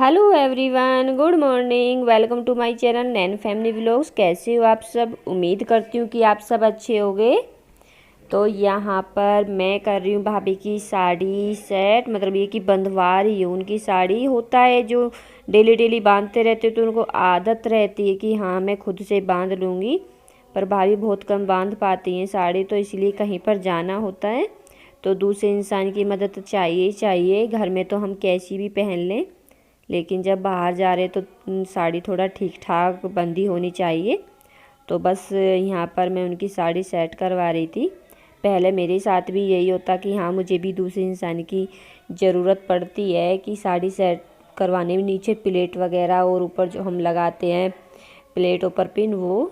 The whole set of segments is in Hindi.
Hello everyone, good morning. Welcome to my channel Nain family vlogs. कैसे हो आप सब? उम्मीद करती हूँ कि आप सब अच्छे होंगे। तो यहाँ पर मैं कर रही हूँ भाभी की साड़ी सेट, मतलब ये कि बंधवा रही हूँ उनकी साड़ी। होता है जो डेली डेली बांधते रहते तो उनको आदत रहती है कि हाँ मैं खुद से बांध लूँगी, पर भाभी बहुत कम बांध पाती हैं साड़ी, तो इसलिए कहीं पर जाना होता है तो दूसरे इंसान की मदद चाहिए ही चाहिए। घर में तो हम कैसी भी पहन लें, लेकिन जब बाहर जा रहे तो साड़ी थोड़ा ठीक ठाक बंधी होनी चाहिए। तो बस यहाँ पर मैं उनकी साड़ी सेट करवा रही थी। पहले मेरे साथ भी यही होता कि हाँ मुझे भी दूसरे इंसान की ज़रूरत पड़ती है कि साड़ी सेट करवाने में। नीचे प्लेट वगैरह और ऊपर जो हम लगाते हैं प्लेट ऊपर पिन, वो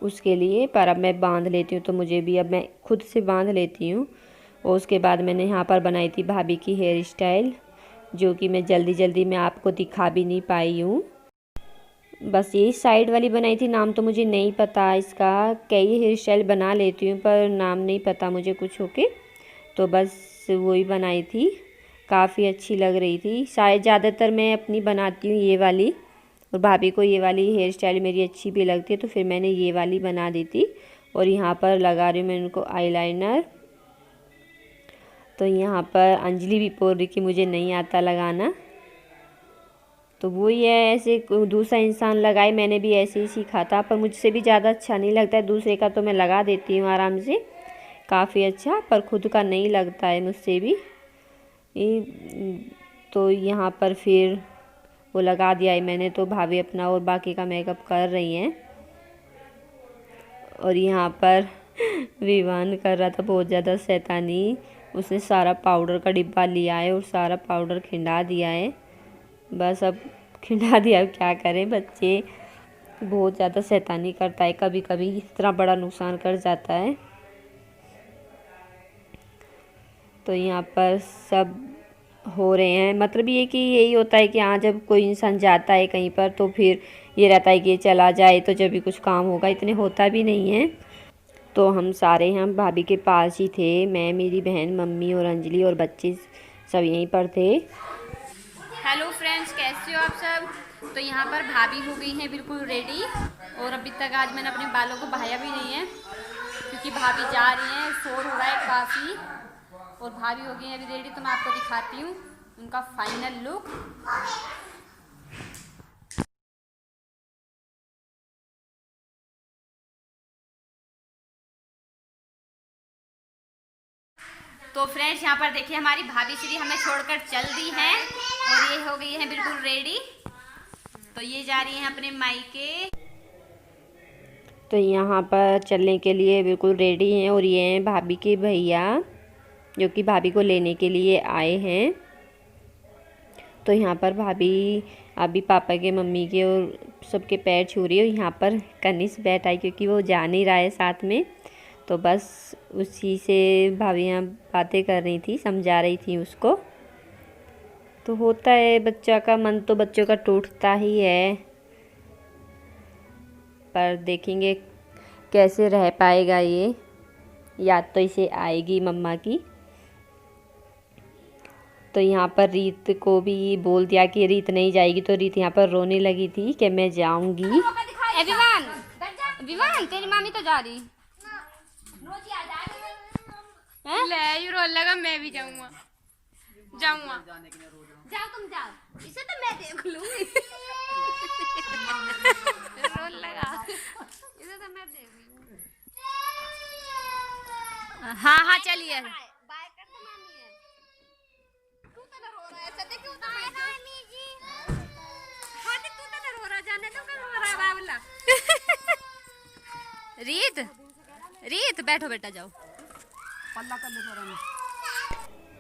उसके लिए। पर अब मैं बांध लेती हूँ तो मुझे भी अब मैं खुद से बांध लेती हूँ। और उसके बाद मैंने यहाँ पर बनाई थी भाभी की हेयर स्टाइल, जो कि मैं जल्दी जल्दी में आपको दिखा भी नहीं पाई हूँ। बस यही साइड वाली बनाई थी, नाम तो मुझे नहीं पता इसका। कई हेयर स्टाइल बना लेती हूँ पर नाम नहीं पता मुझे कुछ होके, तो बस वही बनाई थी। काफ़ी अच्छी लग रही थी। शायद ज़्यादातर मैं अपनी बनाती हूँ ये वाली, और भाभी को ये वाली हेयर स्टाइल मेरी अच्छी भी लगती है, तो फिर मैंने ये वाली बना दी थी। और यहाँ पर लगा रही हूँ मैं उनको आईलाइनर। तो यहाँ पर अंजलि भी बोल रही कि मुझे नहीं आता लगाना, तो वही है, ऐसे दूसरा इंसान लगाए, मैंने भी ऐसे ही सीखा था, पर मुझसे भी ज़्यादा अच्छा नहीं लगता है। दूसरे का तो मैं लगा देती हूँ आराम से, काफ़ी अच्छा, पर खुद का नहीं लगता है मुझसे भी। तो यहाँ पर फिर वो लगा दिया है मैंने, तो भाभी अपना और बाकी का मेकअप कर रही हैं। और यहाँ पर विवान कर रहा था बहुत ज़्यादा शैतानी। उसने सारा पाउडर का डिब्बा लिया है और सारा पाउडर खिंडा दिया है। बस अब खिंडा दिया, अब क्या करें, बच्चे बहुत ज़्यादा शैतानी करता है, कभी कभी इतना बड़ा नुकसान कर जाता है। तो यहाँ पर सब हो रहे हैं, मतलब ये कि यही होता है कि हाँ जब कोई इंसान जाता है कहीं पर तो फिर ये रहता है कि ये चला जाए तो जब भी कुछ काम होगा, इतने होता भी नहीं है। तो हम सारे हम भाभी के पास ही थे, मैं, मेरी बहन, मम्मी और अंजलि और बच्चे सब यहीं पर थे। हेलो फ्रेंड्स, कैसे हो आप सब? तो यहाँ पर भाभी हो गई हैं बिल्कुल रेडी, और अभी तक आज मैंने अपने बालों को बहाया भी नहीं है क्योंकि भाभी जा रही हैं, शोर हो रहा है काफ़ी। और भाभी हो गई हैं अभी रेडी, तो मैं आपको दिखाती हूँ उनका फाइनल लुक। तो फ्रेंड्स यहाँ पर देखिए, हमारी भाभी श्री हमें छोड़कर चल दी हैं और ये हो गई हैं बिल्कुल रेडी। तो ये जा रही हैं अपने मायके। तो यहाँ पर चलने के लिए बिल्कुल रेडी हैं, और ये हैं भाभी के भैया जो कि भाभी को लेने के लिए आए हैं। तो यहाँ पर भाभी अभी पापा के, मम्मी के और सबके पैर छू रही है। यहाँ पर कनिष्क बैठा है क्योंकि वो जा नहीं रहा है साथ में, तो बस उसी से भाभी यहाँ बातें कर रही थी, समझा रही थी उसको। तो होता है, बच्चा का मन तो बच्चों का टूटता ही है, पर देखेंगे कैसे रह पाएगा ये। याद तो इसे आएगी मम्मा की। तो यहाँ पर रीत को भी बोल दिया कि रीत नहीं जाएगी, तो रीत यहाँ पर रोने लगी थी कि मैं जाऊंगी। विवान, विवान तेरी मामी तो जा रही ले, यू रोल लगा, मैं भी जाऊंगा, जाऊंगा। जाओ तुम जाओ, इसे तो मैं देख लूंगी। रोल लगा, इसे तो मैं देख लूंगी। हाँ हाँ चलिए। बाय कर दो मामी है। तू तो रो रहा है, सत्य क्यों तो मामी जी। हाँ तू तो रो रहा, जाने तो कर रो रहा बाबला। रीत, रीत बैठो बेटा, जाओ पल्ला कर ले।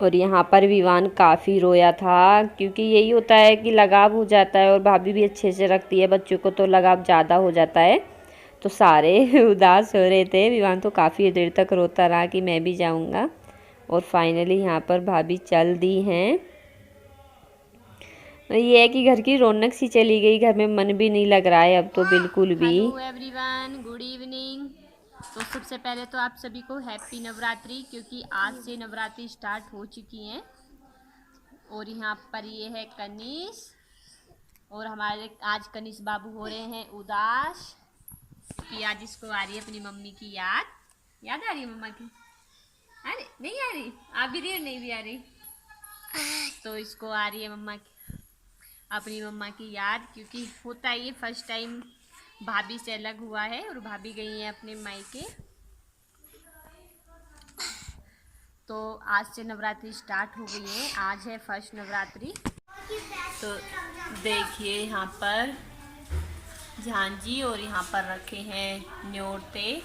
और यहाँ पर विवान काफ़ी रोया था, क्योंकि यही होता है कि लगाव हो जाता है, और भाभी भी अच्छे से रखती है बच्चों को, तो लगाव ज़्यादा हो जाता है। तो सारे उदास हो रहे थे। विवान तो काफ़ी देर तक रोता रहा कि मैं भी जाऊँगा। और फाइनली यहाँ पर भाभी चल दी हैं। ये है कि घर की रौनक सी चली गई, घर में मन भी नहीं लग रहा है अब तो बिल्कुल भी। Hello everyone, good evening. तो सबसे पहले तो आप सभी को हैप्पी नवरात्रि, क्योंकि आज से नवरात्रि स्टार्ट हो चुकी हैं। और यहाँ पर ये है कनीश, और हमारे आज कनीश बाबू हो रहे हैं उदास कि आज इसको आ रही है अपनी मम्मी की याद। याद आ रही है मम्मा की? अरे नहीं आ रही? आप भी रही और नहीं भी आ रही? तो इसको आ रही है मम्मा की, अपनी मम्मा की याद, क्योंकि होता है ये फर्स्ट टाइम भाभी से अलग हुआ है और भाभी गई है अपने मायके। तो आज से नवरात्रि स्टार्ट हो गई है, आज है फर्स्ट नवरात्रि। तो देखिए यहाँ पर झांझी और यहाँ पर रखे हैं न्योते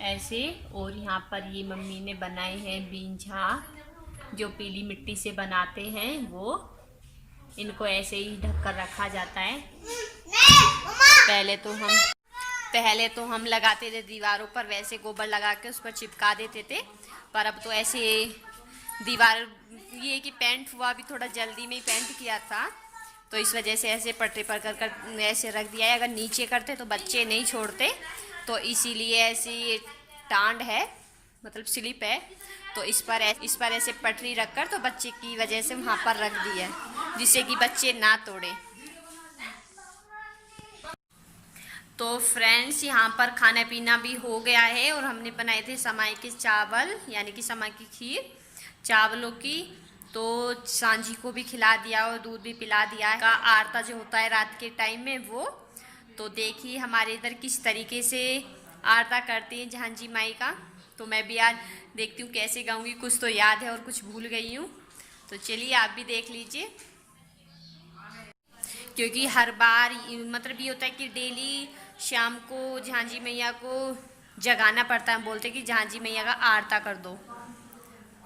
ऐसे, और यहाँ पर ये मम्मी ने बनाए हैं बींझा, जो पीली मिट्टी से बनाते हैं वो। इनको ऐसे ही ढक कर रखा जाता है। पहले तो हम लगाते थे दीवारों पर, वैसे गोबर लगा के उस पर चिपका देते थे, पर अब तो ऐसे दीवार, ये कि पेंट हुआ भी थोड़ा जल्दी में ही पेंट किया था, तो इस वजह से ऐसे पटरी पर कर ऐसे रख दिया है। अगर नीचे करते तो बच्चे नहीं छोड़ते, तो इसीलिए ऐसी टांड है, मतलब स्लिप है, तो इस पर ऐसे पटरी रखकर तो बच्चे की वजह से वहाँ पर रख दिया है, जिससे कि बच्चे ना तोड़े। तो फ्रेंड्स यहाँ पर खाना पीना भी हो गया है, और हमने बनाए थे समाई के चावल, यानी कि समाई की खीर चावलों की। तो सांझी को भी खिला दिया और दूध भी पिला दिया है। का आरता जो होता है रात के टाइम में वो, तो देखिए हमारे इधर किस तरीके से आरता करती है झांझी माई का। तो मैं भी आज देखती हूँ कैसे गाऊंगी, कुछ तो याद है और कुछ भूल गई हूँ, तो चलिए आप भी देख लीजिए। क्योंकि हर बार मतलब ये होता है कि डेली शाम को झांझी मैया को जगाना पड़ता है, बोलते कि झांझी मैया का आरता कर दो।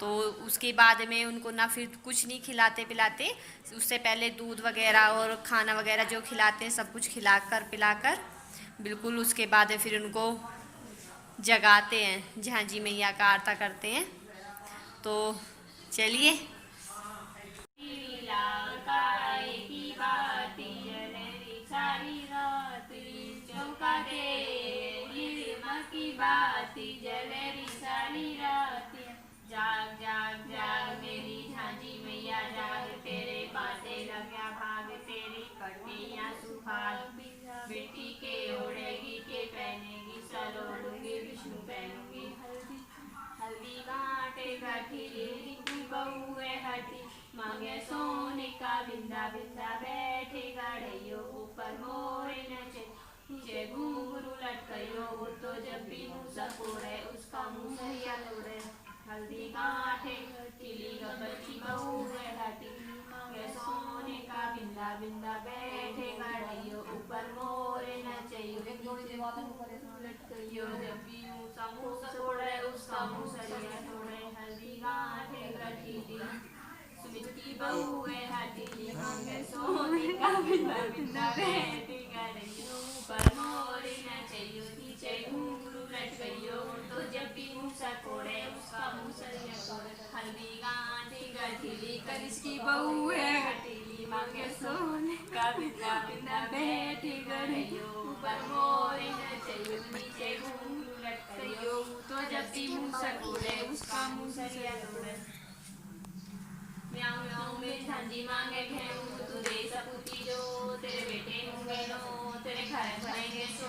तो उसके बाद में उनको ना फिर कुछ नहीं खिलाते पिलाते, उससे पहले दूध वगैरह और खाना वगैरह जो खिलाते हैं सब कुछ खिलाकर पिलाकर बिल्कुल, उसके बाद फिर उनको जगाते हैं, झांझी मैया का आरता करते हैं। तो चलिए। जाग जाग जाग मेरी झांझी मैया जाग, तेरे बातें लग्या भाग, तेरी पट्टियाँ सुहाग, मिट्टी के ओढ़ेगी के पहनेगी, सलोड़ूंगी विष्णु पहनूंगी हल्दी, हल्दी घाटे गठिली की बहू है हटी, मांगे सोने का बिंदा बिंदा बैठे गढ़ियो, ऊपर मोरे नचे नीचे घुंघरू लटकइयो, वो तो जब भी मुँह सकोड़े उसका मुँह सरिया तोड़े, हल्दी गांठे गठिली गब्बर की बहू है हटी, मांगे सोने का बिंदा बिंदा बैठे गढ़ियो, ऊपर मोरे नचइयो नीचे लटकइयो, जब भी मुँह सकोड़े उसका मुँह सरिया तोड़े, हल्दी गांठे गठिली सुमित की बहू है हटी, मांगे सोने का बिंदा बिंदा बैठे गढ़ियो, ऊपर मोरे नचइयो नीचे घुंघरू लटकइयो, तो जब भी मुँह सकोड़े उसका मुँह सरिया तोड़े, हल्दी गांठी गठिली कनिष्ठ की बहू है हटीली, मांगे सोने का बिंदा बिंदा बैठे गढ़ियो, ऊपर मोरे नचइयो नीचे घुंघरू लटकइयो, तो जब भी मुँह सकोड़े उसका मुँह सरिया तोड़े। म्याऊं म्याऊं में झांझी मांगे घेऊं, तू दे सपूती जो, तेरे बेटे होंगे नो, तेरे घर भरेंगे सो,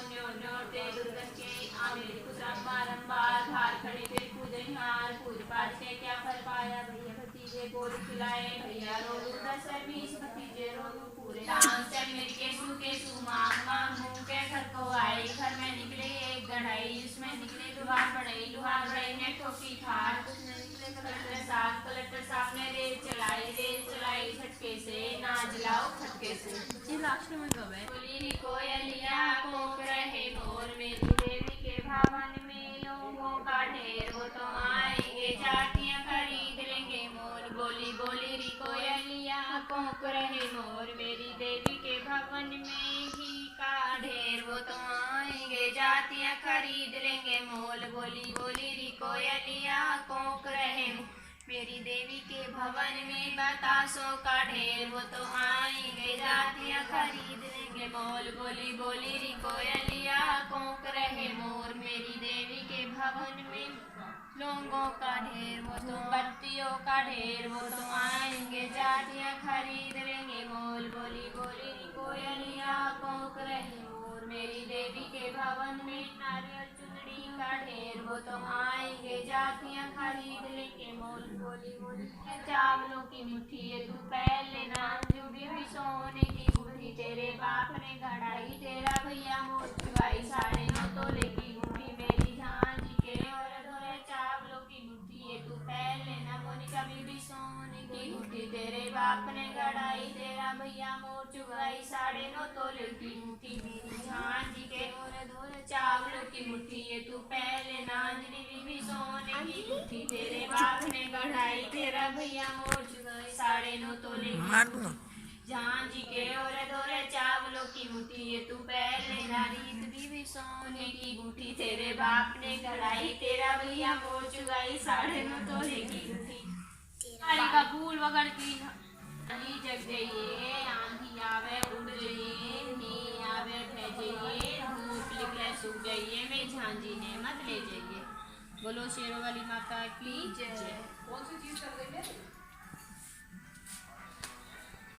न्यो न्यो ते दुर्गन के आमिर पुत्रा बारंबार, धार खड़ी फिर पूजनिहार, पूज पाठ के क्या फल पाया, भैया भतीजे गोद खिलाए, भैया रोलू 10 20 भतीजे रोलू पूरे डांस से मिलके सूखे मांग मांग मुँह के घर को आई, घर में निकले एक गढ़ाई, उसमें निकले लुहार बढ़ई ने ठोकी ठार, उसमें निकले कलेक्टर साहब ने रेल चलाई झटके से, नाच लाओ खटके से। ये लास्ट में कब है? बोली कोयलिया कोक रहे मोर, मेरी देवी के भवन में लोगों का ढेर, वो तो आएंगे जातियां खरीद लेंगे मोल, बोली बोली री कोयलिया कोक रहे मोर, मेरी देवी के भवन में घी का ढेर, वो तो आएंगे जातियां खरीद लेंगे मोल, बोली बोली री कोयलिया कोक रहे मोर, मेरी देवी के भवन में बतासों का ढेर, वो तो आएंगे जातियां खरीद लेंगे मोल। बोली बोली री कोयलिया कोंक रहे मोर, मेरी देवी के भवन में लोगों का ढेर, वो तो बत्तियों का ढेर, वो तो आएंगे जातियां खरीद लेंगे मोल। बोली बोली री कोयलिया कोंक रहे मोर, मेरी देवी के भवन में नारियल चुनरी का ढेर, वो तो आएंगे जातियां खरीद लेंगे मोल। बोली बोली चावलों की मुट्ठी ये तू पहले नाम जो भी सोने की गुठी, तेरे बाप ने गढ़ाई तेरा भैया मोर चुराई, 9.5 तोले की गुठी मेरी झांझी के और धोरे चावलों की मुट्ठी ये तू पहले ना मोनिका बीबी सोने की गुठी, तेरे बाप ने गढ़ाई तेरा भैया मोर चुराई, 9.5 तोले की मुट्ठी मेरी झांझी के और धोरे चावलों की मुट्ठी ये तू पहले नांजनी बीबी सोने की गुठी, तेरे बाप ने गढ़ाई तेरा भैया मोर चुराई, 9.5 तोले की झांझी के और धोरे चावलों की मुट्ठी ये तू पहले नारीत बीबी सोने की गुठी, तेरे बाप ने गढ़ाई तेरा भैया मोर चुराई, 9.5 तोले की गुठी। हरी का फूल वगड़ की जग जाइए, आंधी आवे उड़ जाइए, नी आवे फै जाइए, धूप निकले सूख जाइए, मैं झांझी ने मत ले जाइए। बोलो शेरों वाली माता की जय। कौन सी चीज कर देंगे?